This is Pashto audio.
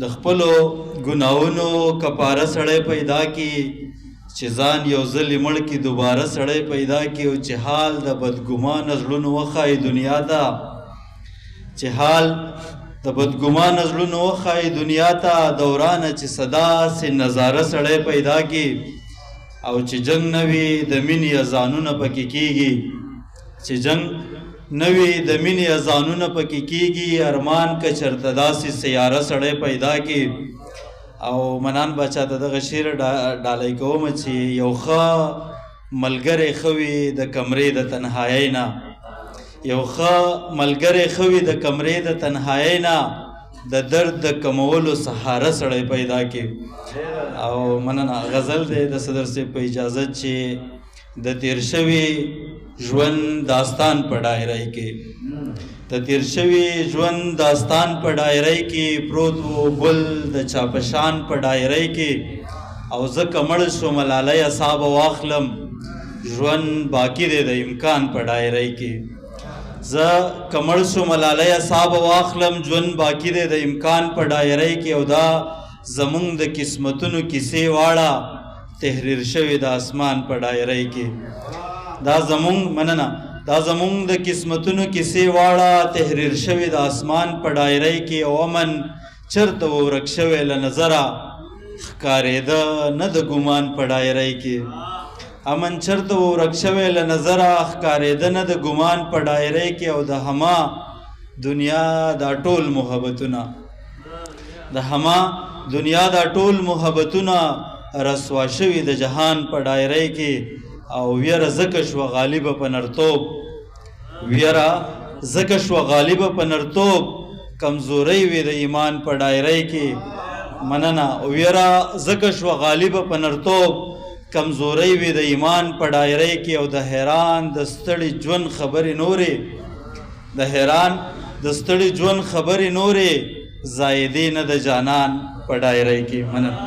د خپلو ګناهونو کفاره سړی پیدا کی چې ځان یو ځل یې مړ کي دوباره سړی پیدا کی او چې حال د بدګمانه زړونو وښایي دنیا ته چې حال د بدګمانه زړونو وښایي دنیا ته دورانه چې صدا سي نظاره سړی پیدا کی او چې جنگ نه وي د مینې اذانونه پکې کیږي چې جنگ نه وي د مینې اذانونه پکې کیږي ارمان که چېرته داسې سیاره سړی پیدا کی او منان بچا ته دغه شعر ډالۍ کوم چې یو ښه ملګری ښه وي د کمرې د تنهایۍ نه یو ښه ملګری ښه وي د کمرې د تنهایۍ نه د درد د کمولو سهاره سړی پیدا کی او مننه غزل دی د صدر صاحب په اجازت چې د تیر شوي ژوند داستان په ډایرۍ کې د تیر شوي ژوند داستان په ډایرۍ کې پروت و ګل د چاپشان په ډایرۍ کې او زه که مړ شوم لالی اصحاب واخلم ژوند باقي دی د امکان په ډایرۍ کې زه که مړ شوم لالی اصحاب واخلم ژوند باقي دی د امکان په ډایرۍ کې او دا زمونږ د قسمتونو کیسې واړه تحریر شوي د اسمان په ډایرۍ کې دا زمونږ مننه دا زمونږ د قسمتونو کیسې واړه تحریر شوي د اسمان په ډایرۍ کې او امن چرته و ورک شوی له نظره ښکارېده نه د ګمان په ډایرۍ کې امن چرته و ورک شوی له نظره ښکارېده نه د ګمان په ډایرۍ کې او د هما دنیا دا ټول محبتونه د هما دنیا دا ټول محبتونه رسوا شوي د جهان په ډایرۍ کې او ویره ځکه شوه غالبه په نرتوب ویره ځکه شوه غالبه په نرتوب کمزورۍ وي د ایمان په ډایرۍ کې مننه ویره ځکه شوه غالبه په نرتوب کمزورۍ وي د ایمان په ډایرۍ کې او د حیران د ستړي ژوند خبرې نورې د حیران د ستړي ژوند خبرې نورې زایدې نه د جانان په ډایرۍ کې مننه